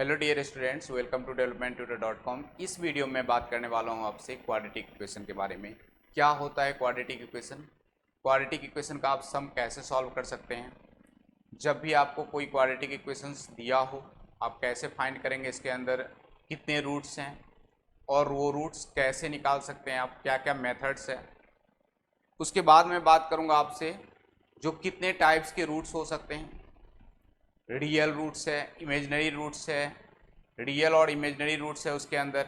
Hello dear students, welcome to developmentutor.com। इस video में बात करने वाला हूँ आपसे क्वाड्रेटिक इक्वेशन के बारे में। क्या होता है क्वाड्रेटिक इक्वेशन? क्वाड्रेटिक इक्वेशन का आप सम कैसे सॉल्व कर सकते हैं? जब भी आपको कोई क्वाड्रेटिक इक्वेशंस दिया हो, आप कैसे फाइंड करेंगे इसके अंदर कितने रूट्स हैं और वो रूट्स कैसे निकाल सकते हैं आप, क्या क्या मेथड्स है। उसके बाद मैं बात करूँगा आपसे जो कितने टाइप्स के रूट्स हो सकते हैं। रियल रूट्स है, इमेजिनरी रूट्स है, रियल और इमेजिनरी रूट्स है उसके अंदर।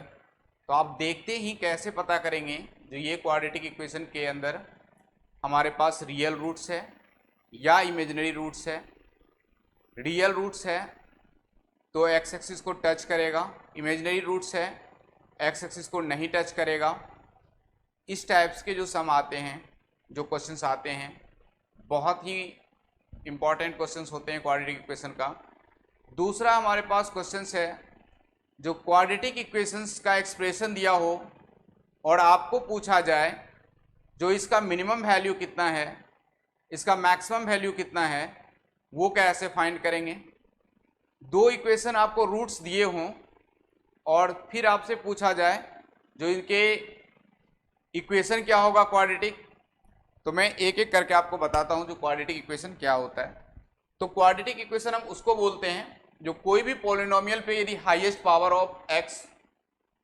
तो आप देखते ही कैसे पता करेंगे जो ये क्वाड्रेटिक इक्वेशन के अंदर हमारे पास रियल रूट्स है या इमेजिनरी रूट्स है। रियल रूट्स है तो एक्स एक्सिस को टच करेगा, इमेजिनरी रूट्स है एक्स एक्सिस को नहीं टच करेगा। इस टाइप्स के जो सम आते हैं, जो क्वेश्चंस आते हैं, बहुत ही इम्पॉर्टेंट क्वेश्चंस होते हैं क्वाड्रेटिक इक्वेशन का। दूसरा हमारे पास क्वेश्चंस है जो क्वाड्रेटिक इक्वेशंस का एक्सप्रेशन दिया हो और आपको पूछा जाए जो इसका मिनिमम वैल्यू कितना है, इसका मैक्सिमम वैल्यू कितना है, वो कैसे फाइंड करेंगे। दो इक्वेशन आपको रूट्स दिए हों और फिर आपसे पूछा जाए जो इनके इक्वेशन क्या होगा क्वाड्रेटिक। तो मैं एक एक करके आपको बताता हूं जो क्वाड्रेटिक इक्वेशन क्या होता है। तो क्वाड्रेटिक इक्वेशन हम उसको बोलते हैं जो कोई भी पॉलिनोमियल पे यदि हाईएस्ट पावर ऑफ x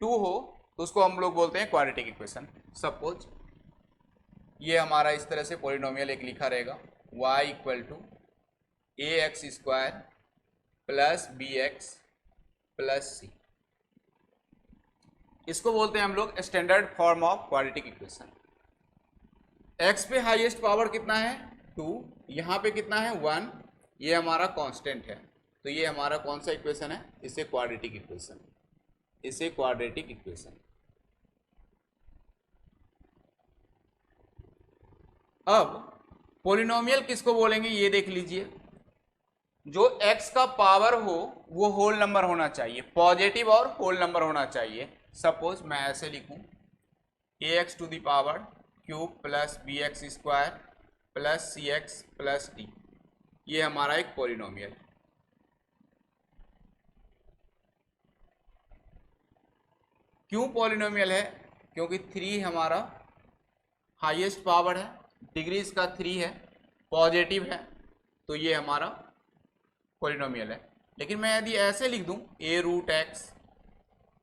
2 हो तो उसको हम लोग बोलते हैं क्वाड्रेटिक इक्वेशन। सपोज ये हमारा इस तरह से पॉलिनोमियल एक लिखा रहेगा y equal to a x square plus b x plus c. इसको बोलते हैं हम लोग standard form of quadratic equation. x पे हाईएस्ट पावर कितना है 2, यहाँ पे कितना है 1, ये हमारा कांस्टेंट है। तो ये हमारा कौन सा इक्वेशन है? इसे क्वाड्रेटिक इक्वेशन, इसे क्वाड्रेटिक इक्वेशन। अब पॉलिनोमियल किसको बोलेंगे ये देख लीजिए। जो x का पावर हो वो होल नंबर होना चाहिए, पॉजिटिव और होल नंबर होना चाहिए। सपोज मैं ऐसे लिखूं a x to the power cube plus b x square plus c x plus d. ये हमारा एक पॉलिनोमियल है। क्यों पॉलिनोमियल है? क्योंकि 3 हमारा हाईएस्ट पावर है, डिग्री इसका 3 है, पॉजिटिव है, तो ये हमारा पॉलिनोमियल है। लेकिन मैं यदि ऐसे लिख दूं a root x,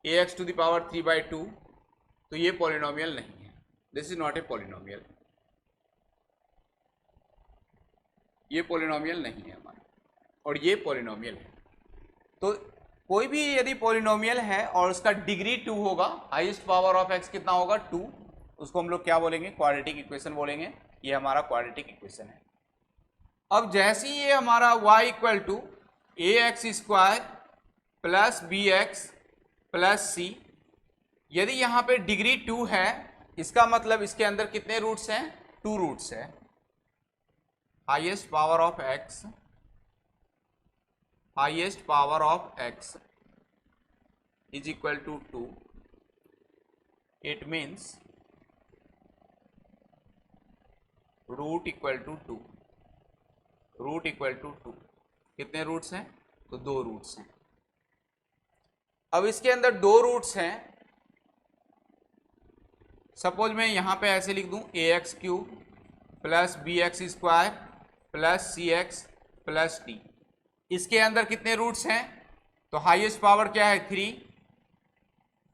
a x to the power 3/2, तो ये पॉलिनोमियल नहीं है। This is not a polynomial, ये पॉलिनोमियल नहीं है हमारा, और ये पॉलिनोमियल है। तो कोई भी यदि पॉलिनोमियल है और उसका डिग्री 2 होगा, हाईएस्ट पावर ऑफ एक्स कितना होगा 2, उसको हम लोग क्या बोलेंगे? क्वाड्रेटिक इक्वेशन बोलेंगे। ये हमारा क्वाड्रेटिक इक्वेशन है। अब जैसे ही ये हमारा y equal to a x square plus b x plus c, यदि यहाँ पे डिग्री 2 है, इसका मतलब इसके अंदर कितने रूट्स हैं? 2 रूट्स है। Highest power of x, highest power of x is equal to 2। It means root equal to 2, root equal to 2। कितने रूट्स हैं? तो 2 रूट्स हैं। अब इसके अंदर 2 रूट्स हैं। सपोज मैं यहां पे ऐसे लिख दूं a x cube plus b x square plus c x plus d. इसके अंदर कितने रूट्स हैं? तो हाईएस्ट पावर क्या है? 3,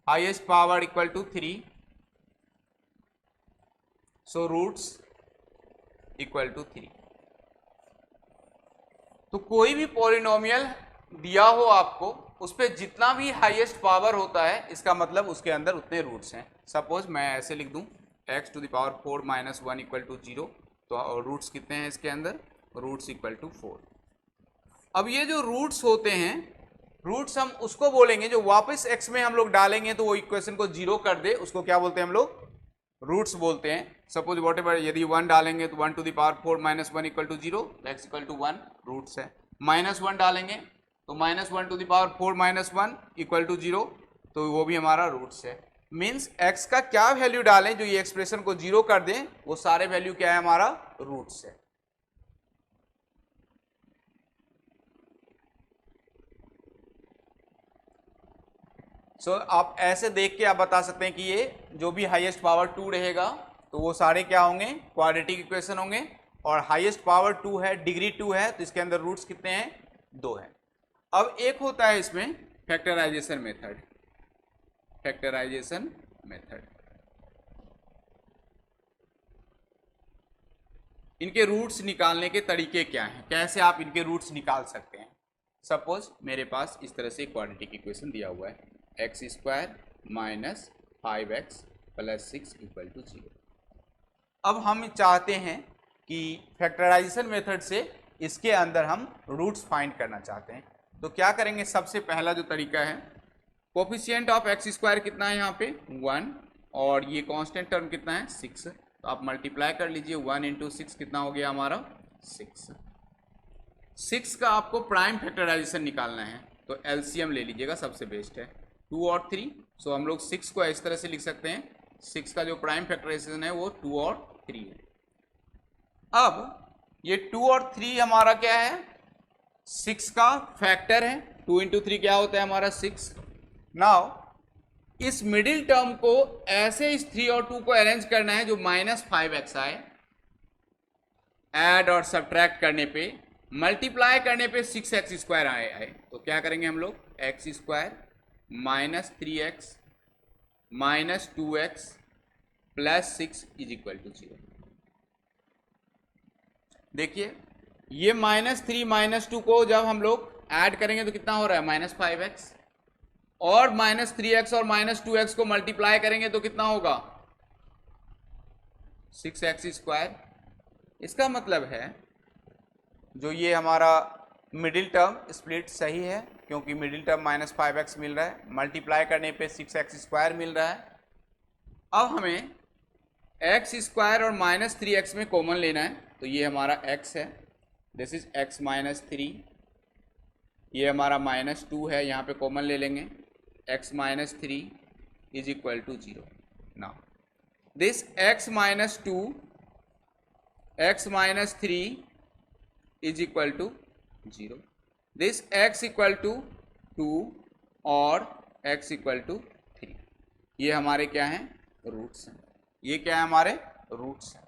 highest power equal to 3, so roots equal to 3। तो कोई भी पॉलिनोमियल दिया हो आपको, उस पर जितना भी हाईएस्ट पावर होता है, इसका मतलब उसके अंदर उतने रूट्स हैं। सपोज मैं ऐसे लिख दूं x to the power 4 minus 1 equal to 0, तो रूट्स कितने हैं इसके अंदर? Roots equal to 4। अब ये जो रूट्स होते हैं, रूट्स हम उसको बोलेंगे जो वापस x में हम लोग डालेंगे तो वो इक्वेशन को 0 कर दे, उसको क्या बोलते हैं हम लोग? रूट्स बोलते हैं। सपोज वॉट एवर, यदि 1 डालेंगे तो 1 to the power 4 minus 1 equal to 0, x equal to 1, roots है। माइनस 1 डालेंगे तो minus 1 to the power 4 minus 1 equal to 0, तो वो भी हमारा रूट्स है। मीन्स x का क्या वैल्यू डालें जो ये एक्सप्रेशन को 0 कर दें, वो सारे वैल्यू क्या है? हमारा रूट्स है। सो आप ऐसे देख के आप बता सकते हैं कि ये जो भी हाईएस्ट पावर 2 रहेगा तो वो सारे क्या होंगे, क्वाड्रेटिक इक्वेशन होंगे। और हाईएस्ट पावर 2 है, डिग्री 2 है, तो इसके अंदर रूट्स कितने हैं, 2 है। अब एक होता है इसमें फैक्टराइजेशन मेथड, फैक्टराइजेशन मेथड। इनके रूट्स निकालने के तरीके क्या हैं, कैसे आप इनके रूट्स निकाल सकते हैं। सपोज मेरे पास इस तरह से क्वाड्रेटिक इक्वेशन दिया हुआ है, x square minus 5x plus 6 equal to 0। अब हम चाहते हैं कि फैक्टराइजेशन मेथड से इसके अंदर हम रूट्स फाइंड करना चाहते हैं। तो क्या करेंगे, सबसे पहला जो तरीका है, कोफिशिएंट ऑफ एक्स स्क्वायर कितना है यहाँ पे 1, और ये कांस्टेंट टर्म कितना है 6, तो आप मल्टीप्लाई कर लीजिए, 1 इंटू 6 कितना हो गया हमारा 6। 6 का आपको प्राइम फैक्टराइजेशन निकालना है तो एलसीएम ले लीजिएगा, सबसे बेस्ट है 2 और 3। सो हम लोग 6 को इस तरह से लिख सकते हैं, 6 का जो प्राइम फैक्टराइजेशन है वो 2 और 3 है। अब ये 2 और 3 हमारा क्या है, 6 का फैक्टर है, 2 इंटू 3 क्या होता है हमारा 6। नाउ इस मिडिल टर्म को ऐसे इस 3 और 2 को अरेंज करना है जो -5x आए, ऐड और सब्ट्रैक्ट करने पे, मल्टीप्लाई करने पे 6x स्क्वायर आए। तो क्या करेंगे हम लोग, x square minus 3x minus 2x plus 6 is equal to 0। देखिए ये -3 -2 को जब हम लोग ऐड करेंगे तो कितना हो रहा है -5x, और -3x और -2x को मल्टीप्लाई करेंगे तो कितना होगा 6x स्क्वायर। इसका मतलब है जो ये हमारा मिडिल टर्म स्प्लिट सही है, क्योंकि मिडिल टर्म -5x मिल रहा है, मल्टीप्लाई करने पे 6x स्क्वायर मिल रहा है। अब हमें x स्क्वायर और -3x में कॉमन लेना है, तो ये हमारा x है, दिस इज x -3, ये हमारा -2 है, यहाँ पे कॉमन ले लेंगे, x -3 is equal to 0। Now this x -3 is equal to 0, this x equal to 2 और x इक्वल टू 3। ये हमारे क्या हैं, रूट्स हैं, ये क्या है हमारे रूट्स हैं।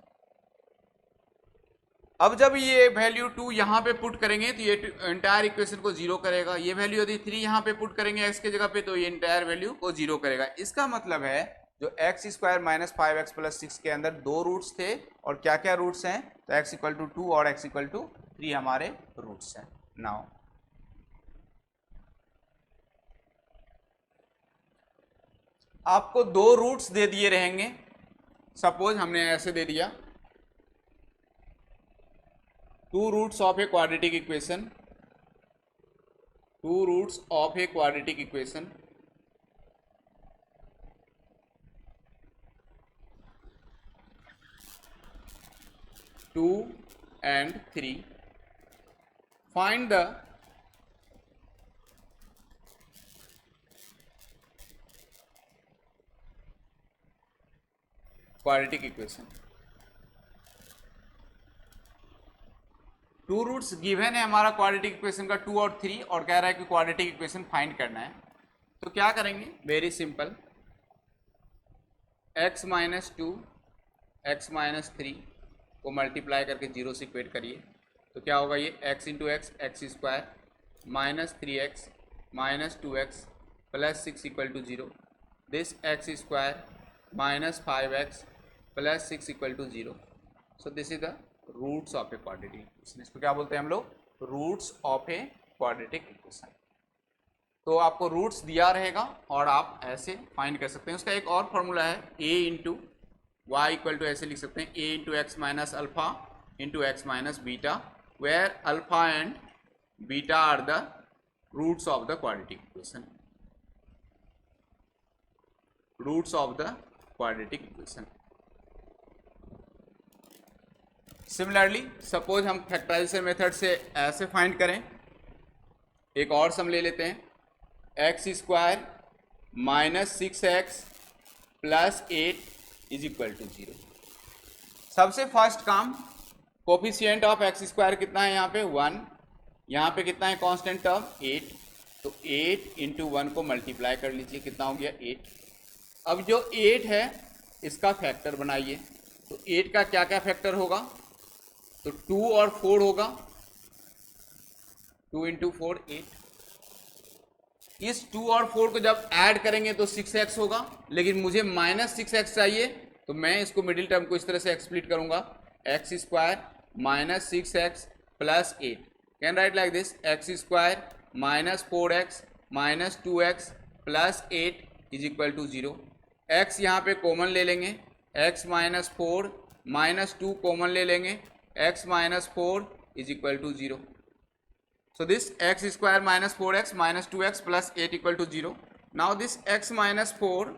अब जब ये वैल्यू 2 यहाँ पे पुट करेंगे तो ये एंटायर इक्वेशन को 0 करेगा, ये वैल्यू यदि 3 यहाँ पे पुट करेंगे x के जगह पे तो ये एंटायर वैल्यू को 0 करेगा। इसका मतलब है जो एक्स स्क्वायर -5x प्लस 6 के अंदर 2 रूट्स थे, और क्या क्या रूट्स हैं, तो x इक्वल टू 2 और x इक्वल टू 3 हमारे रूट्स हैं। नाउ आपको 2 रूट्स दे दिए रहेंगे, सपोज हमने ऐसे दे दिया 2 roots of a quadratic equation, 2 roots of a quadratic equation, two and 3, find the quadratic equation. 2 roots given है हमारा क्वाड्रेटिक इक्वेशन का 2 और 3, और कह रहा है कि क्वाड्रेटिक इक्वेशन फाइंड करना है। तो क्या करेंगे, वेरी सिंपल, x -2 x -3 को मल्टीप्लाई करके 0 से इक्वेट करिए, तो क्या होगा, ये x into x square -3x -2x plus 6 equal to 0, this x square -5x plus 6 equal to 0। So this is the roots of a quadratic equation. इसको क्या बोलते हैं हम लोग, roots of a quadratic equation. तो आपको रूट्स दिया रहेगा और आप ऐसे फाइंड कर सकते हैं। उसका एक और फॉर्मूला है, a into y equal to, ऐसे लिख सकते हैं, a into x minus alpha into x minus beta, where alpha and beta are the roots of the quadratic equation, roots of the quadratic equation. Similarly suppose हम factorisation method से ऐसे find करें, एक और सम ले लेते हैं, x square -6x plus 8 is equal to 0। सबसे फर्स्ट काम, कोफिशिएंट ऑफ एक्स स्क्वायर कितना है यहाँ पे 1, यहाँ पे कितना है कांस्टेंट टर्म 8, तो 8 इंटू 1 को मल्टीप्लाई कर लीजिए, कितना हो गया 8। अब जो 8 है इसका फैक्टर बनाइए, तो 8 का क्या क्या फैक्टर होगा, तो 2 और 4 होगा, 2 इंटू 4 8। इस 2 और 4 को जब ऐड करेंगे तो 6x होगा, लेकिन मुझे -6x चाहिए, तो मैं इसको मिडिल टर्म को इस तरह से एक्सप्लिट करूंगा, x square minus 6x plus 8। Can write like this, x square minus 4x minus 2x plus 8 is equal to 0। x यहाँ पे कॉमन ले लेंगे, x माइनस 4 माइनस 2 कॉमन ले लेंगे, x minus 4 is equal to 0। So this x square minus 4x minus 2x plus 8 equal to 0. Now this x minus 4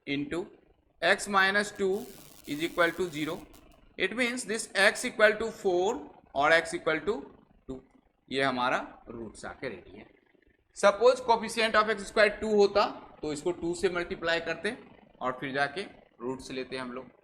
into x minus 2 is equal to 0. It means this x equal to 4 और x equal to 2. ये हमारा roots आके ready है। Suppose coefficient of x square 2 होता तो इसको 2 से multiply करते और फिर जाके रूट्स लेते हम लोग।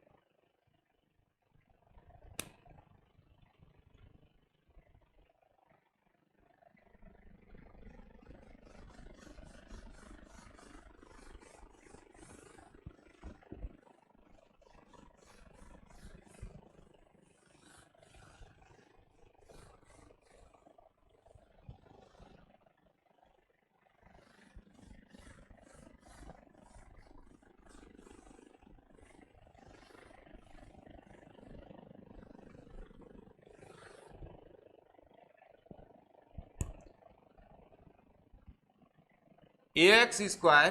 ax square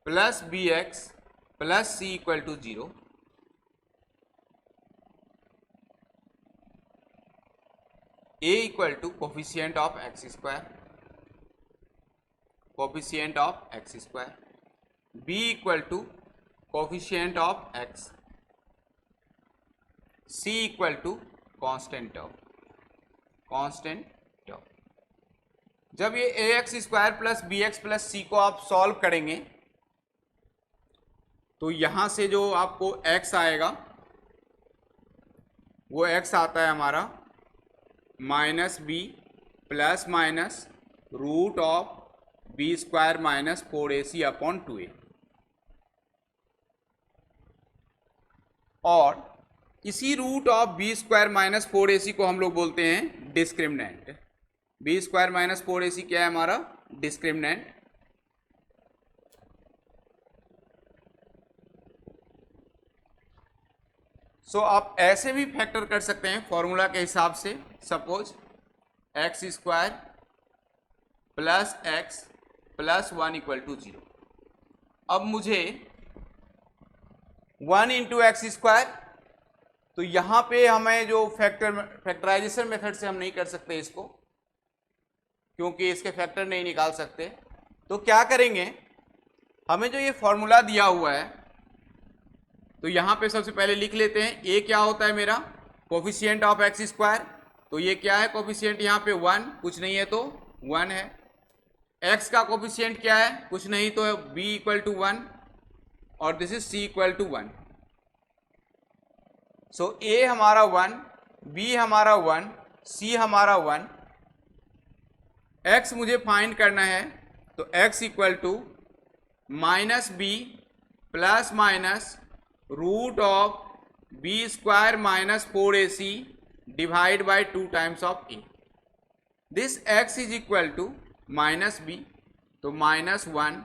plus bx plus c equal to 0। a equal to coefficient of x square, coefficient of x square, b equal to coefficient of x, c equal to constant term, constant term. जब ये ax square plus bx plus c को आप solve करेंगे तो यहां से जो आपको x आएगा वो x आता है हमारा minus b plus minus root of b square minus 4ac upon 2a, और इसी root of b square minus 4ac को हम लोग बोलते हैं discriminant. B square minus 4ac क्या है हमारा, डिस्क्रिमिनेंट। सो आप ऐसे भी फैक्टर कर सकते हैं फॉर्मूला के हिसाब से। Suppose x square plus x plus 1 equal to 0। अब मुझे 1 इंटू एक्स स्क्वायर, तो यहाँ पे हमें जो फैक्टराइजेशन मेथड से हम नहीं कर सकते इसको, क्योंकि इसके फैक्टर नहीं निकाल सकते। तो क्या करेंगे, हमें जो ये फॉर्मूला दिया हुआ है तो यहाँ पे सबसे पहले लिख लेते हैं। ए क्या होता है मेरा, कोफिशिएंट ऑफ एक्स स्क्वायर, तो ये क्या है कोफिशिएंट, यहाँ पे 1 कुछ नहीं है तो 1 है। एक्स का कोफिशिएंट क्या है, कुछ नहीं तो b इक्वल टू 1, और this is c equal to 1। So a हमारा 1, b हमारा 1, c हमारा 1। x मुझे फाइंड करना है, तो x equal to minus b plus minus root of b square minus 4ac divide by 2 times of a। This x is equal to minus b, तो minus 1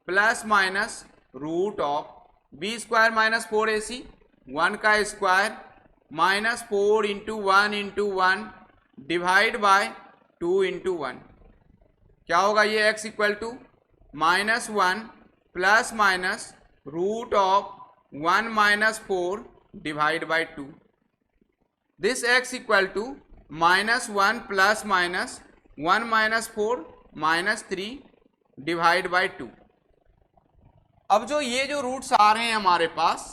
plus minus root of b square minus 4ac, 1 का square minus 4 into 1 divide by 2 into 1। क्या होगा ये x equal to minus 1 plus minus root of 1 minus 4 divide by 2। This x equal to minus 1 plus minus 1 minus 4 minus 3 divide by 2। अब जो ये जो roots आ रहे हैं हमारे पास,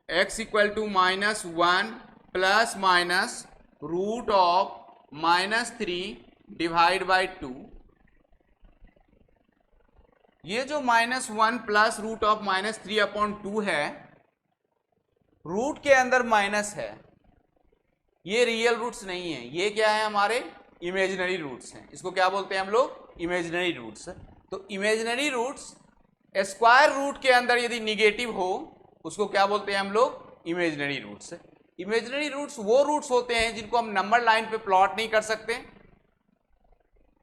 x equal to minus 1 plus minus root of minus 3 divide by 2, ये जो -1 प्लस रूट ऑफ -3 अपॉन 2 है, रूट के अंदर माइनस है, ये रियल रूट्स नहीं है, ये क्या है हमारे इमेजिनरी रूट्स हैं। इसको क्या बोलते हैं हम लोग? Imaginary roots. तो इमेजिनरी रूट्स स्क्वायर रूट के अंदर यदि निगेटिव हो उसको क्या बोलते हैं हम लोग? Imaginary roots. इमेजिनरी रूट्स वो रूट्स होते हैं जिनको हम नंबर लाइन पे प्लॉट नहीं कर सकते,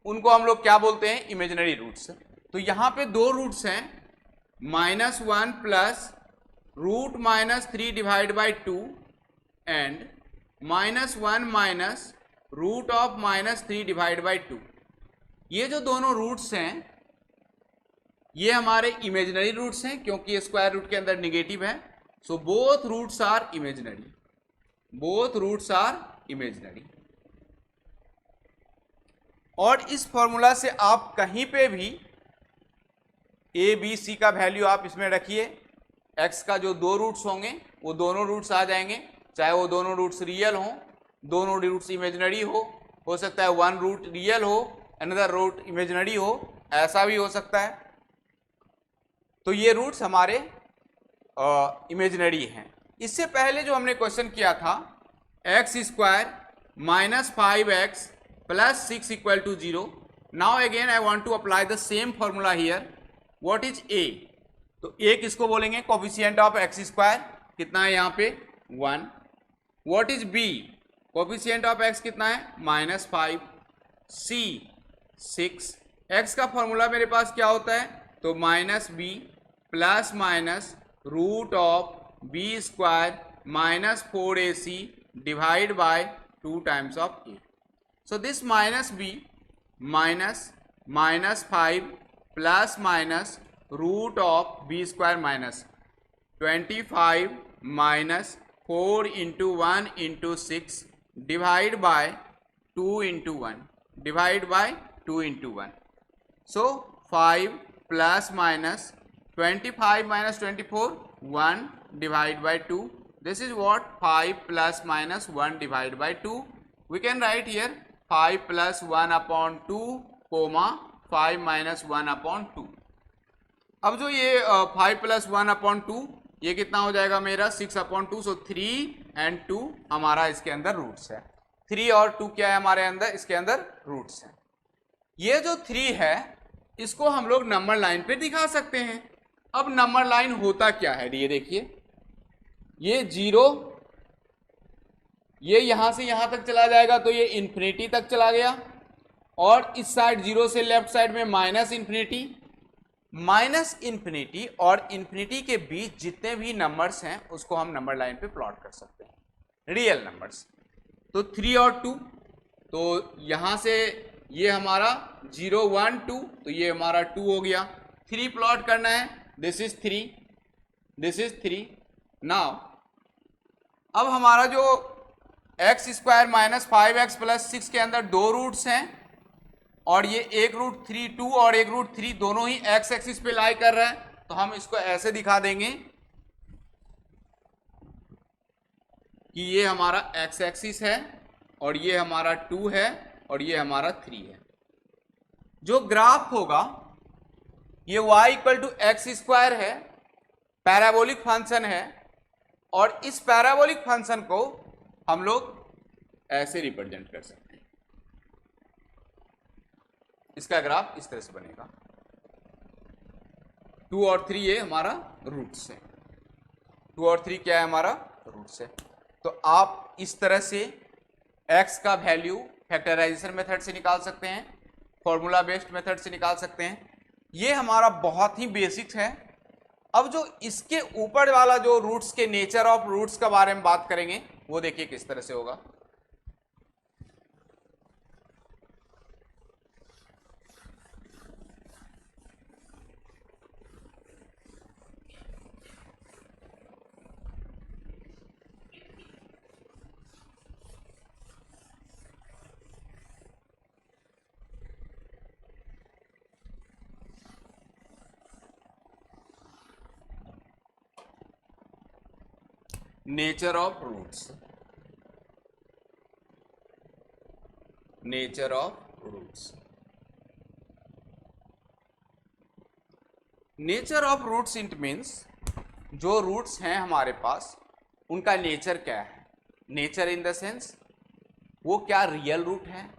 उनको हम लोग क्या बोलते हैं? Imaginary roots. तो यहां पे दो रूट्स हैं, -1 plus √-3 divide by 2 and -1 minus √-3 divide by 2। ये जो दोनों रूट्स हैं ये हमारे इमेजिनरी रूट्स हैं क्योंकि स्क्वायर रूट के अंदर निगेटिव है। So both roots are imaginary, both roots are imaginary. और इस फॉर्मूला से आप कहीं पे भी ए बी सी का वैल्यू आप इसमें रखिए, एक्स का जो दो रूट्स होंगे वो दोनों रूट्स आ जाएंगे, चाहे वो दोनों रूट्स रियल हों, दोनों रूट्स इमेजिनरी हो सकता है वन रूट रियल हो अनदर रूट इमेजिनरी हो, ऐसा भी हो सकता है। तो ये रूट्स हमारे इमेजिनरी हैं। इससे पहले जो हमने क्वेश्चन किया था x² -5x + 6 = 0। Now again I want to apply the same formula here. What is a? तो a किसको बोलेंगे? Coefficient of x²। कितना है यहाँ पे? 1। What is b? Coefficient of x कितना है? -5। c 6। x का फॉर्मूला मेरे पास क्या होता है? तो -b plus minus √(b² -4ac divide by 2 times of a। So this -b -5 plus minus √(b² -25 -4 × 1 × 6 divide by 2 × 1 divide by 2 × 1। So 5 plus minus 25 - 24 1 divided by 2. This is what? 5 plus minus 1 divided by 2. We can write here 5 plus 1 upon 2 comma 5 minus 1 upon 2. अब जो ये 5 plus 1 upon 2 ये कितना हो जाएगा मेरा? 6 upon 2. So 3 and 2 हमारा इसके अंदर रूट्स है। 3 और 2 क्या है हमारे अंदर? इसके अंदर रूट्स है। ये जो 3 है इसको हम लोग नंबर लाइन पे दिखा सकते हैं। अब नंबर लाइन होता क्या है? ये देखिए, ये 0 ये यहां से यहां तक चला जाएगा तो ये इन्फिनिटी तक चला गया, और इस साइड 0 से लेफ्ट साइड में -इन्फिनिटी और इन्फिनिटी के बीच जितने भी नंबर्स हैं उसको हम नंबर लाइन पे प्लॉट कर सकते हैं, रियल नंबर्स। तो 3 और 2, तो यहां से ये हमारा 0 1 2, तो ये हमारा 2 हो गया। 3 प्लॉट करना है, this is 3, this is 3। Now अब हमारा जो x² -5x + 6 के अंदर दो रूट्स हैं, और ये एक रूट 3 2 और एक रूट 3 दोनों ही x एक्सिस पे लाई कर रहा है, तो हम इसको ऐसे दिखा देंगे कि ये हमारा x एक्सिस है और ये हमारा 2 है और ये हमारा 3 है। जो ग्राफ होगा ये y = x² है, पैराबोलिक फंक्शन है, और इस पैराबोलिक फंक्शन को हम लोग ऐसे रिप्रेजेंट कर सकते हैं। इसका ग्राफ इस तरह से बनेगा। 2 और 3 ये हमारा रूट्स है, 2 और 3 क्या है? हमारा रूट्स है। तो आप इस तरह से x का वैल्यू फैक्टराइजेशन मेथड से निकाल सकते हैं, फॉर्मूला बेस्ड मेथड से निकाल सकते हैं। ये हमारा बहुत ही बेसिक्स है। अब जो इसके ऊपर वाला जो रूट्स के नेचर ऑफ रूट्स के बारे में बात करेंगे वो देखिए किस तरह से होगा। Nature of roots, nature of roots, nature of roots it means जो रूट्स हैं हमारे पास उनका नेचर क्या है। नेचर इन द सेंस वो क्या रियल रूट है,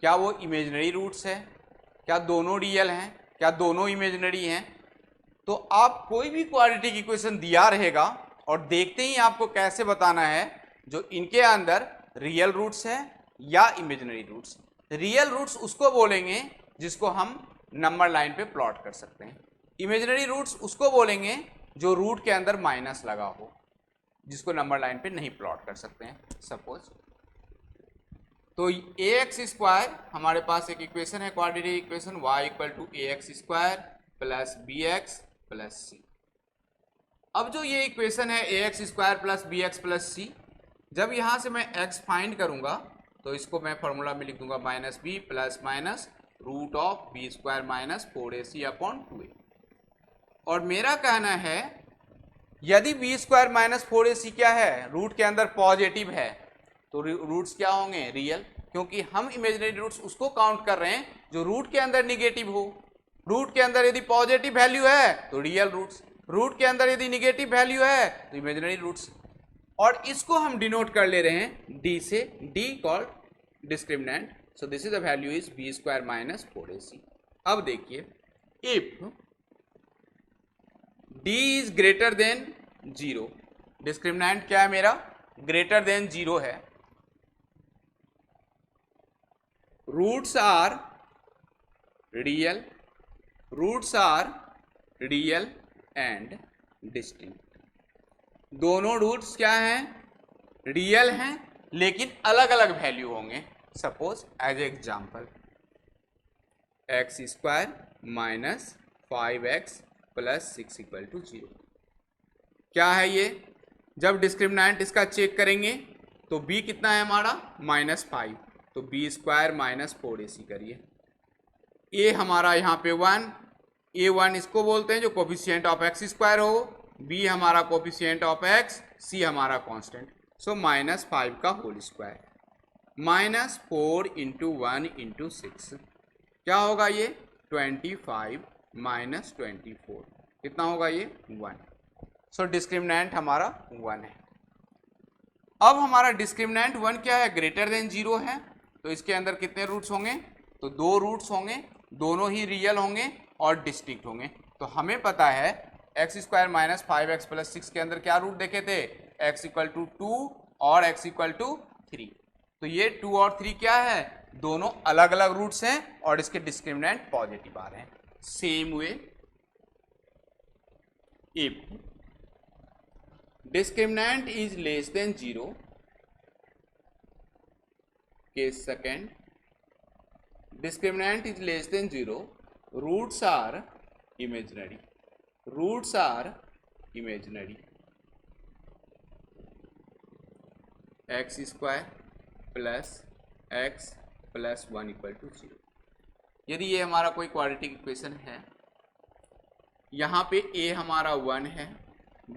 क्या वो इमेजिनरी रूट्स है, क्या दोनों रियल हैं, क्या दोनों इमेजिनरी हैं। तो आप कोई भी क्वाड्रेटिक इक्वेशन दिया रहेगा और देखते ही आपको कैसे बताना है जो इनके अंदर रियल रूट्स है या इमेजिनरी रूट्स। रियल रूट्स उसको बोलेंगे जिसको हम नंबर लाइन पे प्लॉट कर सकते हैं, इमेजिनरी रूट्स उसको बोलेंगे जो रूट के अंदर माइनस लगा हो, जिसको नंबर लाइन पे नहीं प्लॉट कर सकते हैं। सपोज तो ए एक्स स्क्वायर हमारे पास एक इक्वेशन है, quadratic equation y equal to a x square plus b x plus c. अब जो ये इक्वेशन है a x square plus b x plus c, जब यहाँ से मैं x फाइंड करूँगा तो इसको मैं फॉर्मूला में लिख दूंगा minus b plus minus root of b square minus 4ac upon 2a। और मेरा कहना है यदि बी स्क्वायर माइनस 4ac क्या है, रूट के अंदर पॉजिटिव है, तो रूट्स क्या होंगे, रियल, क्योंकि हम इमेजिनरी रूट्स उसको काउंट कर रहे हैं जो रूट के अंदर निगेटिव हो। रूट के अंदर यदि पॉजिटिव वैल्यू है तो रियल रूट्स, रूट के अंदर यदि निगेटिव वैल्यू है तो इमेजिनरी रूट्स। और इसको हम डिनोट कर ले रहे हैं डी से, D called discriminant. So this is the value is b square minus 4ac। अब देखिए if D is greater than 0, discriminant क्या है मेरा, ग्रेटर देन 0 है, roots are real, roots are real and distinct. दोनों रूट्स क्या हैं, रियल हैं लेकिन अलग अलग वैल्यू होंगे। Suppose as example x square minus 5x plus 6 equal to 0। क्या है ये, जब डिस्क्रिमिनेंट इसका चेक करेंगे तो b कितना है हमारा -5, तो बी स्क्वायर माइनस 4ac करिए। a हमारा यहाँ पे 1, a1 इसको बोलते हैं जो कोफिशिएंट ऑफ एक्स स्क्वायर हो, b हमारा कोफिशिएंट ऑफ x, c हमारा कांस्टेंट। सो -5 का होल स्क्वायर -4 इंटू 1 इंटू 6 क्या होगा ये 25 माइनस 24 कितना होगा ये 1। सो डिस्क्रिमिनेंट हमारा 1 है। अब हमारा डिस्क्रिमिनेंट 1 क्या है, ग्रेटर देन 0 है, तो इसके अंदर कितने रूट्स होंगे, तो 2 रूट्स होंगे, दोनों ही रियल होंगे और डिस्टिंक्ट होंगे। तो हमें पता है x square minus 5x plus 6 के अंदर क्या रूट देखे थे, x इक्वल टू 2 और x इक्वल टू 3। तो ये 2 और 3 क्या है, दोनों अलग अलग रूट्स हैं और इसके डिस्क्रिमिनेंट पॉजिटिव आ रहे हैं। Same way if discriminant is less than 0, case second, discriminant is less than 0, roots are imaginary, roots are imaginary, x square plus x plus 1 equal to 0। यदि ये हमारा कोई क्वाड्रेटिक इक्वेशन है, यहाँ पे a हमारा 1 है,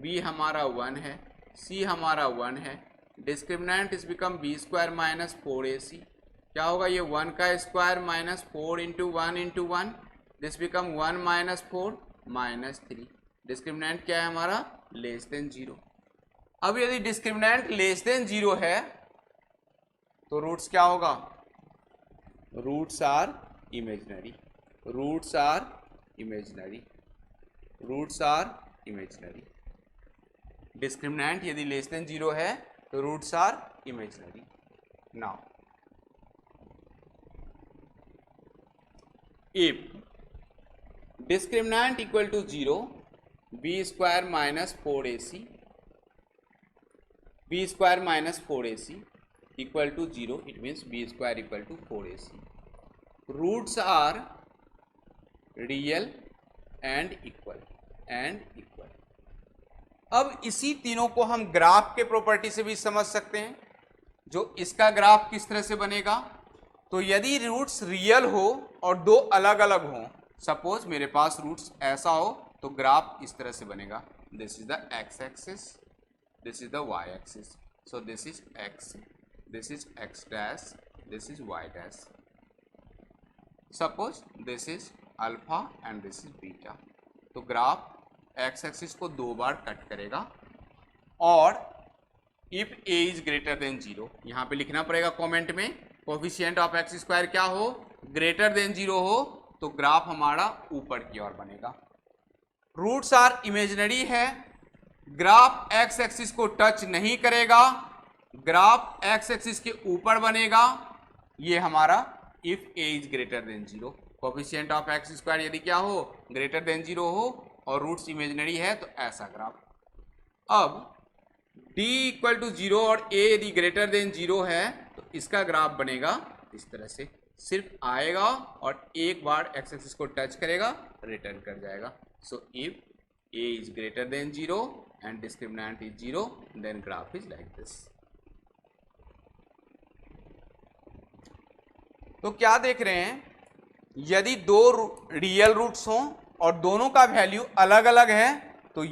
b हमारा 1 है, c हमारा 1 है, discriminant is become b square minus 4ac। क्या होगा ये 1 का square minus 4 into 1 into 1, this become 1 minus 4 minus 3। Discriminant क्या है हमारा, लेस देन 0। अब यदि डिस्क्रिमिनेंट लेस देन 0 है तो रूट्स क्या होगा, roots are imaginary, roots are imaginary, roots are imaginary. Discriminant यदि लेस देन 0 है तो roots are imaginary. Now if discriminant equal to 0, b square minus 4ac, b square minus 4ac equal to 0, it means b square equal to 4ac. Roots are real and equal and equal. अब इसी तीनों को हम graph के property से भी समझ सकते हैं। जो इसका ग्राफ किस तरह से बनेगा, तो यदि रूट्स रियल हो और दो अलग अलग हों, सपोज मेरे पास रूट्स ऐसा हो तो ग्राफ इस तरह से बनेगा, this is the x axis, this is the y axis, so this is x, this is x dash, this is y dash. Suppose this is alpha and this is beta, तो graph x axis को 2 बार cut करेगा। और if a is greater than 0, यहाँ पे लिखना पड़ेगा comment में कोफिशिएंट ऑफ एक्स स्क्वायर क्या हो, ग्रेटर देन 0 हो, तो ग्राफ हमारा ऊपर की ओर बनेगा। रूट्स आर इमेजिनरी है, ग्राफ एक्स एक्सिस को टच नहीं करेगा, ग्राफ एक्स एक्सिस के ऊपर बनेगा। ये हमारा if a is greater than 0, coefficient of x square यदि क्या हो, ग्रेटर देन 0 हो और रूट्स इमेजिनरी है तो ऐसा ग्राफ। अब d इक्वल टू 0 और a यदि ग्रेटर देन 0 है तो इसका ग्राफ बनेगा इस तरह से, सिर्फ आएगा और एक बार एक्स एक्सिस को टच करेगा, रिटर्न कर जाएगा। So if a is greater than 0 and discriminant is 0 then graph is like this. तो क्या देख रहे हैं, यदि दो रियल रूट्स हों और दोनों का वैल्यू अलग अलग है तो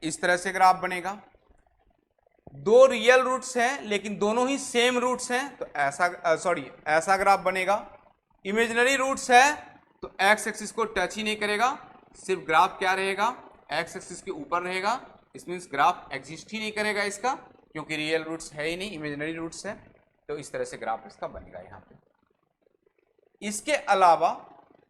इस तरह से ग्राफ बनेगा। दो रियल रूट्स हैं लेकिन दोनों ही सेम रूट्स हैं तो ऐसा ग्राफ बनेगा। इमेजिनरी रूट्स है तो एक्स एक्सिस को टच ही नहीं करेगा, सिर्फ ग्राफ क्या रहेगा, एक्स एक्सिस के ऊपर रहेगा। इस मीन्स ग्राफ एग्जिस्ट ही नहीं करेगा इसका, क्योंकि रियल रूट्स है ही नहीं, इमेजिनरी रूट्स है। तो इस तरह से ग्राफ इसका बनेगा यहाँ पे। इसके अलावा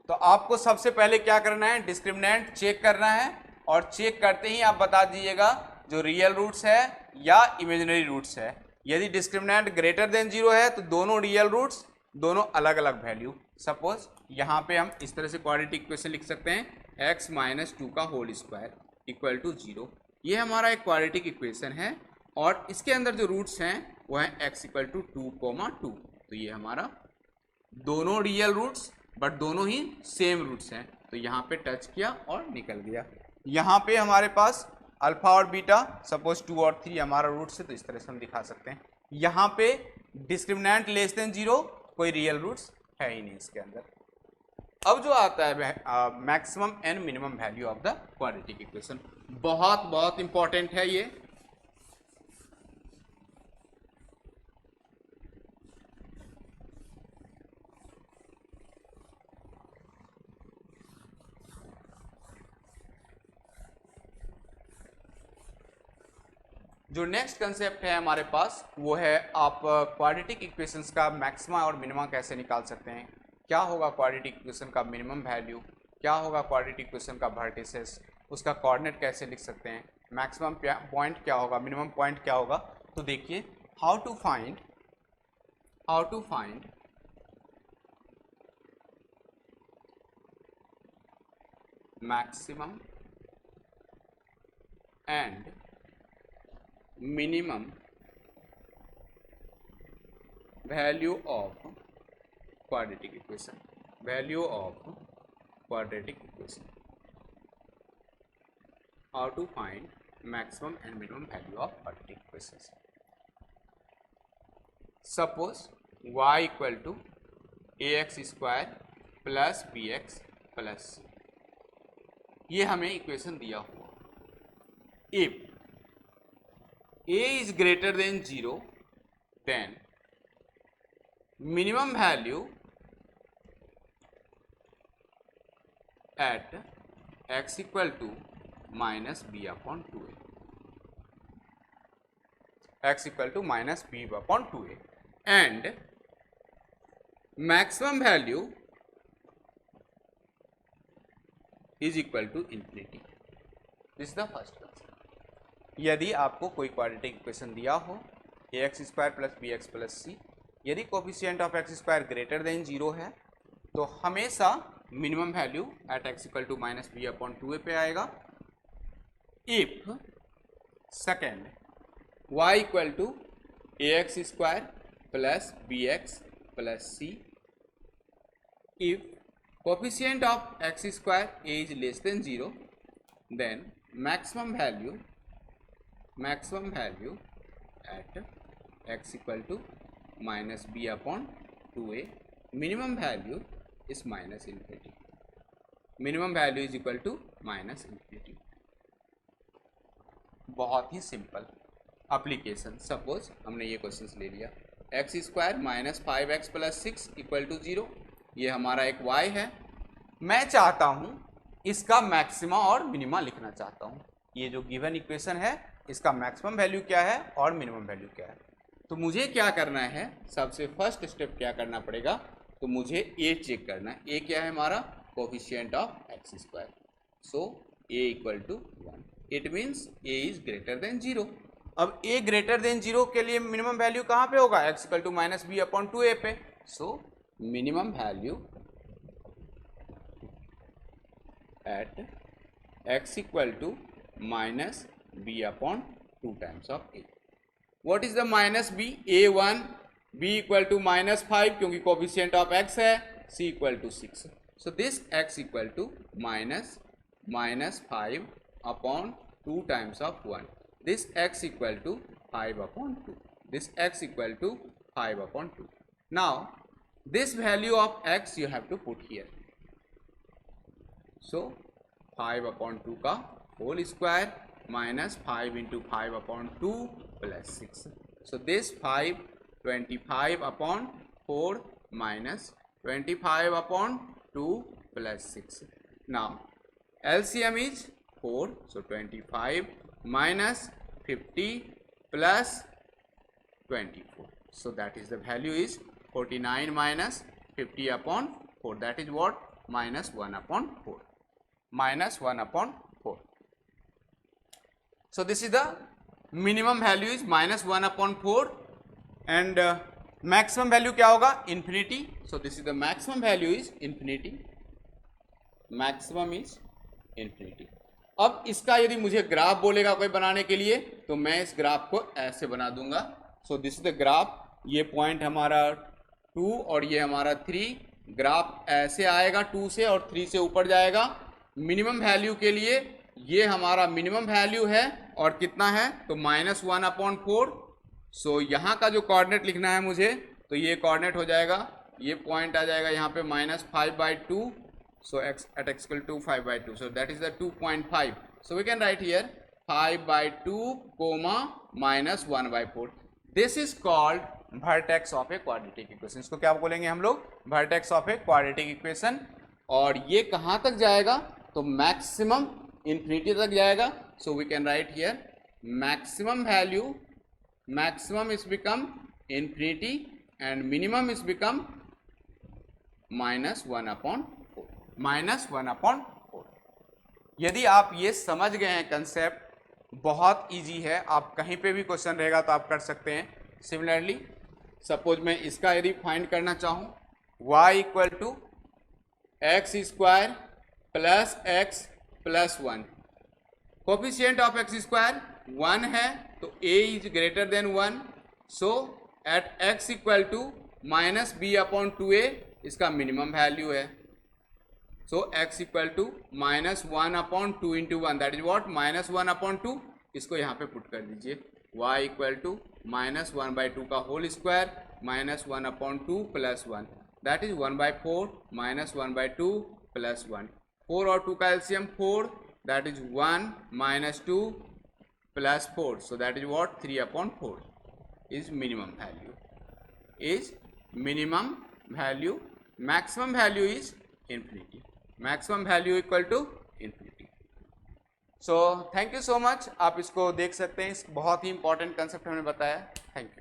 तो आपको सबसे पहले क्या करना है, डिस्क्रिमिनेंट चेक करना है, और चेक करते ही आप बता दीजिएगा जो रियल रूट्स है या इमेजिनरी रूट्स है। यदि डिस्क्रिमिनेंट ग्रेटर देन 0 है तो दोनों रियल रूट्स, दोनों अलग अलग वैल्यू। सपोज यहाँ पे हम इस तरह से क्वाड्रेटिक इक्वेशन लिख सकते हैं, x माइनस 2 का होल स्क्वायर इक्वल टू 0। ये हमारा एक क्वाड्रेटिक इक्वेशन है और इसके अंदर जो रूट्स हैं वो हैं x इक्वल टू 2,2। तो ये हमारा दोनों रियल रूट्स बट दोनों ही सेम रूट्स हैं, तो यहाँ पे टच किया और निकल गया। यहाँ पे हमारे पास अल्फा और बीटा, सपोज 2 और 3 हमारा रूट्स है, तो इस तरह से हम दिखा सकते हैं। यहाँ पे डिस्क्रिमिनेंट लेस देन 0, कोई रियल रूट्स है ही नहीं इसके अंदर। अब जो आता है maximum and minimum value of the quadratic equation, बहुत बहुत इंपॉर्टेंट है ये। जो नेक्स्ट कंसेप्ट है हमारे पास वो है, आप क्वाड्रेटिक इक्वेशंस का मैक्सिमा और मिनिमा कैसे निकाल सकते हैं। क्या होगा क्वाड्रेटिक इक्वेशन का मिनिमम वैल्यू, क्या होगा क्वाड्रेटिक इक्वेशन का वर्टिसेस, उसका कोऑर्डिनेट कैसे लिख सकते हैं, मैक्सिमम पॉइंट क्या होगा, मिनिमम पॉइंट क्या होगा। तो देखिए, how to find maximum and minimum value of quadratic equation, how to find maximum and minimum value of quadratic equations. Suppose y equal to ax square plus bx plus c, ये हमें equation दिया हुआ। if a is greater than 0 then minimum value at x equal to minus b upon 2a, x equal to minus b upon 2a, and maximum value is equal to infinity. This is the first concept. यदि आपको कोई quadratic equation दिया हो ax square plus b x plus c, यदि coefficient of x square greater than 0 है तो हमेशा minimum value at x equal to minus b upon 2a पे आएगा। If second y equal to ax square plus b x plus c, if coefficient of x square a is less than 0 then maximum value at x equal to minus b upon 2a, minimum value is minus infinity, minimum value is equal to minus infinity। बहुत ही simple application. Suppose हमने ये question ले लिया, x square minus 5x plus 6 equal to 0, ये हमारा एक y है। मैं चाहता हूँ इसका मैक्सिमा और मिनिमा लिखना चाहता हूँ। ये जो गिवन इक्वेशन है इसका मैक्सिमम वैल्यू क्या है और मिनिमम वैल्यू क्या है। तो मुझे क्या करना है, सबसे फर्स्ट स्टेप क्या करना पड़ेगा, तो मुझे ए चेक करना है। ए क्या है हमारा, coefficient of x square. So a equal to 1, it means a is greater than 0। अब ए ग्रेटर देन 0 के लिए मिनिमम वैल्यू कहाँ पे होगा, x equal to minus b upon 2a पे। So minimum value at x equal to minus b upon 2 times of a. What is the minus b? a1, b equal to minus 5 क्योंकि coefficient of x है, c equal to 6. So this x equal to minus 5 upon 2 times of 1. This x equal to 5 upon 2. This x equal to 5 upon 2. Now this value of x you have to put here. So 5 upon 2 का whole square minus 5 into 5 upon 2 plus 6. So this 25 upon 4 minus 25 upon 2 plus 6. Now LCM is 4. So 25 minus 50 plus 24. So that is the value is 49 minus 50 upon 4. That is what, minus 1 upon 4. minus 1 upon 4. So this is the minimum value is minus 1 upon 4 and maximum value क्या होगा, infinity. So this is the maximum value is infinity. Maximum is infinity. अब इसका यदि मुझे graph बोलेगा कोई बनाने के लिए तो मैं इस ग्राफ को ऐसे बना दूंगा. So this is the graph. ये पॉइंट हमारा 2 और ये हमारा 3. ग्राफ ऐसे आएगा 2 से और 3 से ऊपर जाएगा. मिनिमम वैल्यू के लिए ये हमारा मिनिमम वैल्यू है और कितना है, तो माइनस 1 अपॉन 4. सो यहाँ का जो कोऑर्डिनेट लिखना है मुझे, तो ये कोऑर्डिनेट हो जाएगा, ये पॉइंट आ जाएगा यहाँ पे minus 5/2. So x at x equal to 5/2. So that is the 2.5. So we can write here 5/2 comma minus 1/4. This is called vertex of a quadratic equation. इसको क्या बोलेंगे हम लोग, vertex of a quadratic equation. और ये कहाँ तक जाएगा, तो मैक्सिमम इन्फिनिटी तक जाएगा. So we can write here maximum value, maximum is become infinity and minimum is become minus 1 upon 4. Minus 1 upon 4. यदि आप ये समझ गए हैं कंसेप्ट, बहुत इजी है, आप कहीं पे भी क्वेश्चन रहेगा तो आप कर सकते हैं. सिमिलरली सपोज मैं इसका यदि फाइंड करना चाहूँ, y equal to x square plus x plus 1. Coefficient of x square 1 है तो a is greater than 1. So at x equal to minus b upon 2a इसका मिनिमम वैल्यू है. So x equal to minus 1 upon 2 into 1, that is what, minus 1 upon 2. इसको यहाँ पे put कर दीजिए. y equal to minus 1/2 का whole square minus 1 upon 2 plus 1, that is 1/4 minus 1/2 plus 1. 4 और 2 का LCM 4, that is 1 minus 2 plus 4. So that is what, 3/4 is minimum value. Is minimum value. Maximum value is infinity. Maximum value equal to infinity. So thank you so much. आप इसको देख सकते हैं, इस बहुत ही important concept हमने बताया. Thank you.